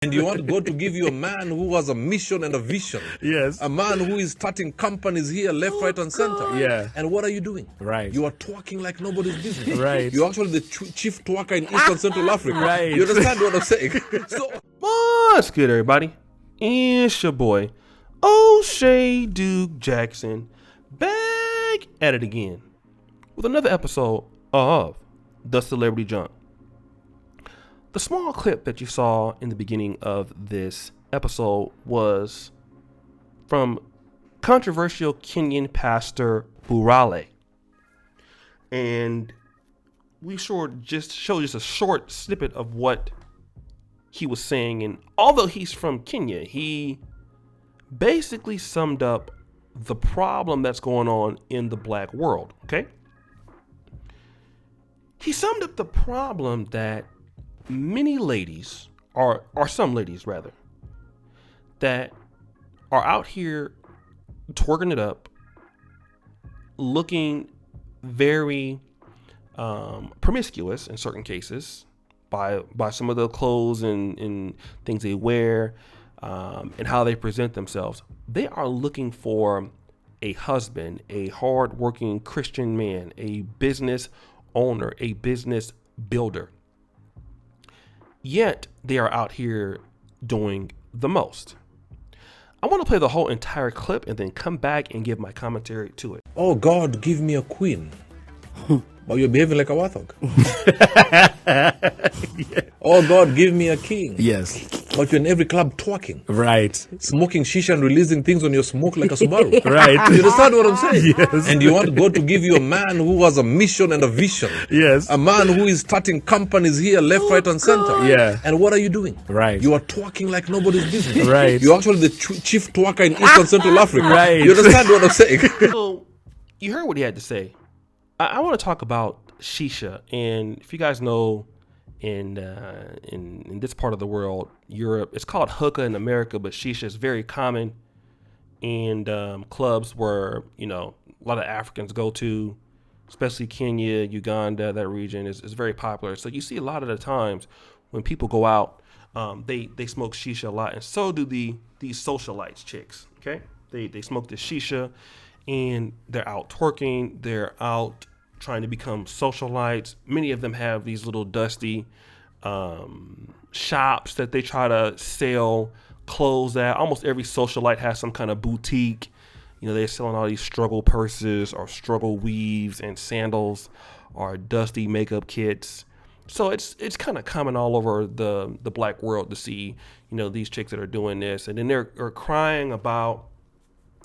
And you want God to give you a man who has a mission and a vision. Yes. A man who is starting companies here, left, right, and center. Yeah. And what are you doing? Right. You are twerking like nobody's business. Right. You're actually the chief twerker in East and Central Africa. Right. You understand what I'm saying? So, What's good, everybody? It's your boy, O'Shea Duke Jackson, back at it again with another episode of The Celebrity Junk. The small clip that you saw in the beginning of this episode was from controversial Kenyan pastor Burale. And we showed just a short snippet of what he was saying. And although he's from Kenya, he basically summed up the problem that's going on in the black world, okay? He summed up the problem that many ladies, or some ladies rather, that are out here twerking it up, looking very promiscuous in certain cases by some of the clothes and things they wear, and how they present themselves. They are looking for a husband, a hard-working Christian man, a business owner, a business builder. Yet they are out here doing the most. I want to play the whole entire clip and then come back and give my commentary to it. oh God, give me a queen. But you're behaving like a warthog. Oh God, give me a king. Yes. But you're in every club twerking. Right. Smoking shisha and releasing things on your smoke like a Subaru. Right. You understand what I'm saying? Yes. And you want God to give you a man who has a mission and a vision. Yes. A man who is starting companies here, left, right, and center. Yeah. And what are you doing? Right. You are twerking like nobody's business. Right. You're actually the chief twerker in East and Central Africa. Right. You understand what I'm saying? So you heard what he had to say. I want to talk about shisha. And if you guys know, in this part of the world, Europe, it's called hookah in America, but shisha is very common in clubs where, you know, a lot of Africans go to, especially Kenya, Uganda, that region is very popular. So you see a lot of the times when people go out, they smoke shisha a lot, and so do these socialites chicks. Okay, they smoke the shisha, and they're out twerking. They're out trying to become socialites. Many of them have these little dusty shops that they try to sell clothes at. Almost every socialite has some kind of boutique. You know, they're selling all these struggle purses or struggle weaves and sandals or dusty makeup kits. So it's kind of common all over the black world to see, you know, these chicks that are doing this. And then they're crying about,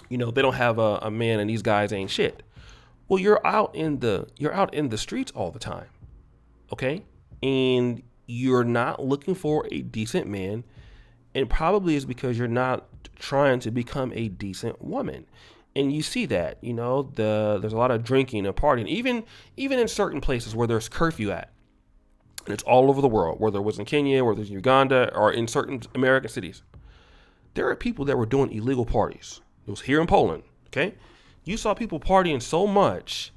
you know, they don't have a man and these guys ain't shit. Well, you're out in the streets all the time, okay? And you're not looking for a decent man, and probably is because you're not trying to become a decent woman. And you see that, you know, there's a lot of drinking and partying, even in certain places where there's curfew at. And it's all over the world, whether it was in Kenya, whether it's in Uganda, or in certain American cities. There are people that were doing illegal parties. It was here in Poland, okay? You saw people partying so much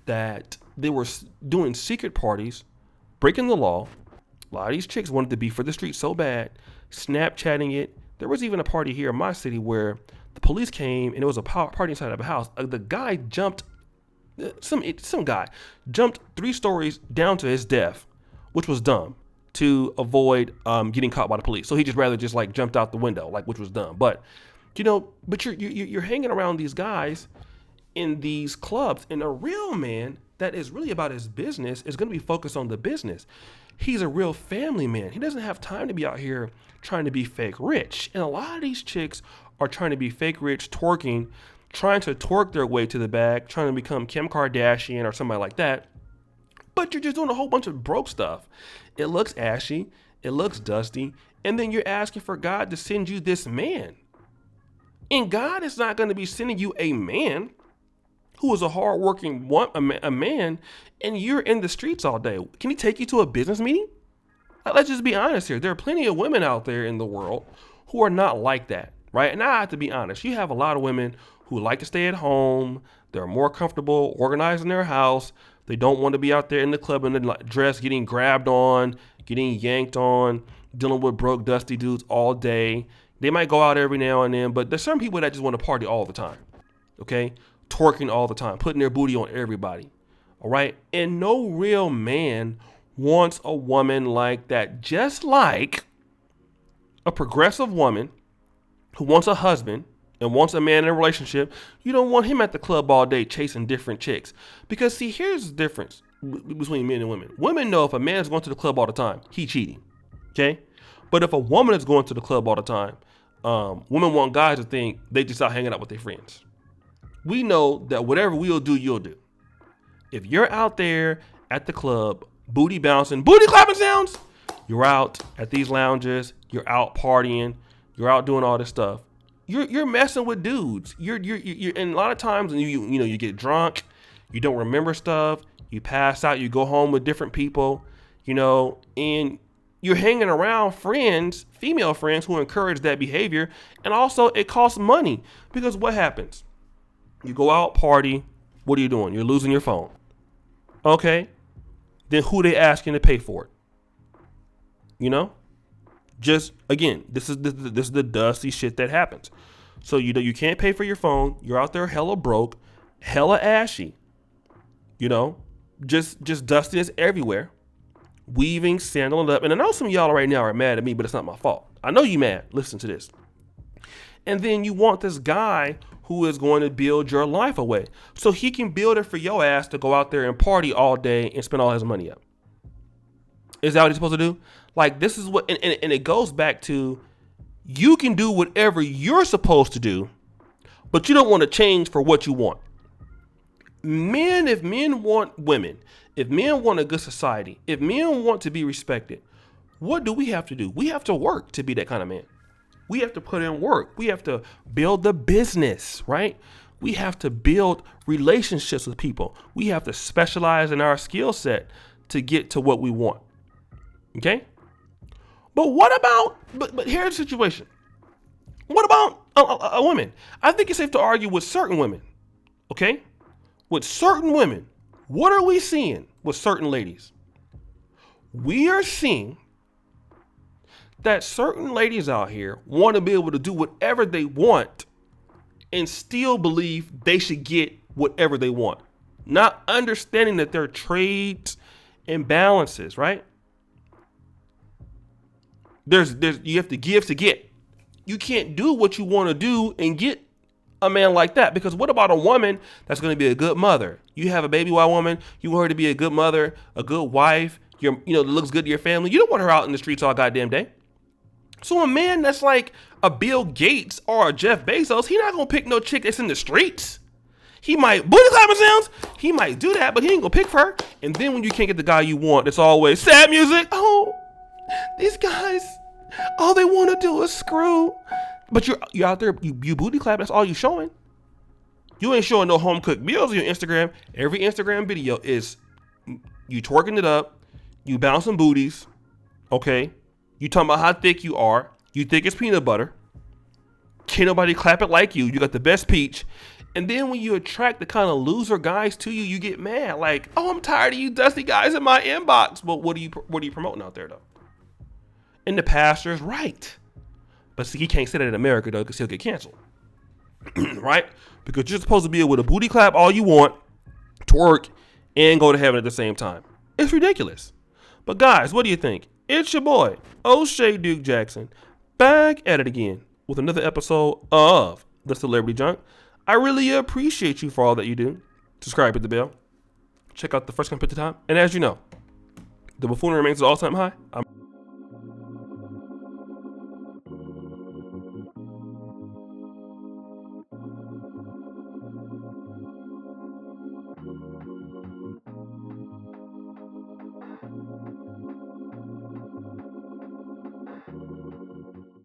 that they were doing secret parties, breaking the law. A lot of these chicks wanted to be for the street so bad, Snapchatting it. There was even a party here in my city where the police came and it was a party inside of a house. The guy jumped, some guy jumped 3 stories down to his death, which was dumb, to avoid getting caught by the police. So he just rather like jumped out the window, like, which was dumb. But you know, but you're hanging around these guys in these clubs, and a real man that is really about his business is going to be focused on the business. He's a real family man. He doesn't have time to be out here trying to be fake rich. And a lot of these chicks are trying to be fake rich, twerking, trying to twerk their way to the bag, trying to become Kim Kardashian or somebody like that. But you're just doing a whole bunch of broke stuff. It looks ashy, it looks dusty, and then you're asking for God to send you this man. And God is not going to be sending you a man who is a hardworking a man, and you're in the streets all day. Can he take you to a business meeting? Let's just be honest here. There are plenty of women out there in the world who are not like that, right? And I have to be honest. You have a lot of women who like to stay at home. They're more comfortable organized in their house. They don't want to be out there in the club in the dress, getting grabbed on, getting yanked on, dealing with broke, dusty dudes all day. They might go out every now and then, but there's some people that just want to party all the time. Okay? Twerking all the time, putting their booty on everybody. All right? And no real man wants a woman like that. Just like a progressive woman who wants a husband and wants a man in a relationship, you don't want him at the club all day chasing different chicks. Because see, here's the difference between men and women. Women know if a man is going to the club all the time, he cheating. Okay? But if a woman is going to the club all the time, women want guys to think they just out hanging out with their friends. We know that whatever we'll do, you'll do. If you're out there at the club, booty bouncing, booty clapping sounds, you're out at these lounges, you're out partying, you're out doing all this stuff. You're messing with dudes. You're and a lot of times you get drunk, you don't remember stuff, you pass out, you go home with different people, and you're hanging around friends, female friends who encourage that behavior. And also it costs money because what happens? You go out, party. What are you doing? You're losing your phone. Okay. Then who they asking to pay for it? Just again, this is the dusty shit that happens. So you can't pay for your phone. You're out there hella broke, hella ashy. Just dustiness everywhere. Weaving, sandaling up. And I know some of y'all right now are mad at me, but it's not my fault. I know you mad. Listen to this. And then you want this guy who is going to build your life away. So he can build it for your ass to go out there and party all day and spend all his money up. Is that what he's supposed to do? Like, this is what, and it goes back to, you can do whatever you're supposed to do, but you don't want to change for what you want. Men, if men want women, if men want a good society, if men want to be respected, what do we have to do? We have to work to be that kind of man. We have to put in work. We have to build the business, right? We have to build relationships with people. We have to specialize in our skill set to get to what we want. Okay? But what about, but here's the situation. What about a woman? I think it's safe to argue with certain women. Okay? With certain women, what are we seeing with certain ladies? We are seeing that certain ladies out here want to be able to do whatever they want and still believe they should get whatever they want. Not understanding that there are trades and balances, right? You have to give to get. You can't do what you want to do and get a man like that, because what about a woman that's going to be a good mother? You have a baby white woman, you want her to be a good mother, a good wife, that looks good to your family. You don't want her out in the streets all goddamn day. So a man that's like a Bill Gates or a Jeff Bezos, he not going to pick no chick that's in the streets. He might, booty clapping sounds, he might do that, but he ain't going to pick for her. And then when you can't get the guy you want, it's always sad music. Oh, these guys, all they want to do is screw. But you're out there, you booty clap, that's all you showing. You ain't showing no home cooked meals on your Instagram. Every Instagram video is you twerking it up, you bouncing booties, okay? You talking about how thick you are. You thick as peanut butter. Can't nobody clap it like you. You got the best peach. And then when you attract the kind of loser guys to you, you get mad. Like, oh, I'm tired of you dusty guys in my inbox. Well, what are you promoting out there, though? And the pastor's right. But see, he can't say that in America, though, because he'll get canceled. Right? Because you're supposed to be able to booty clap all you want, twerk, and go to heaven at the same time. It's ridiculous. But guys, what do you think? It's your boy, O'Shea Duke Jackson, back at it again with another episode of The Celebrity Junk. I really appreciate you for all that you do. Subscribe, hit the bell. Check out the first come, put the time. And as you know, the buffoonery remains at all-time high.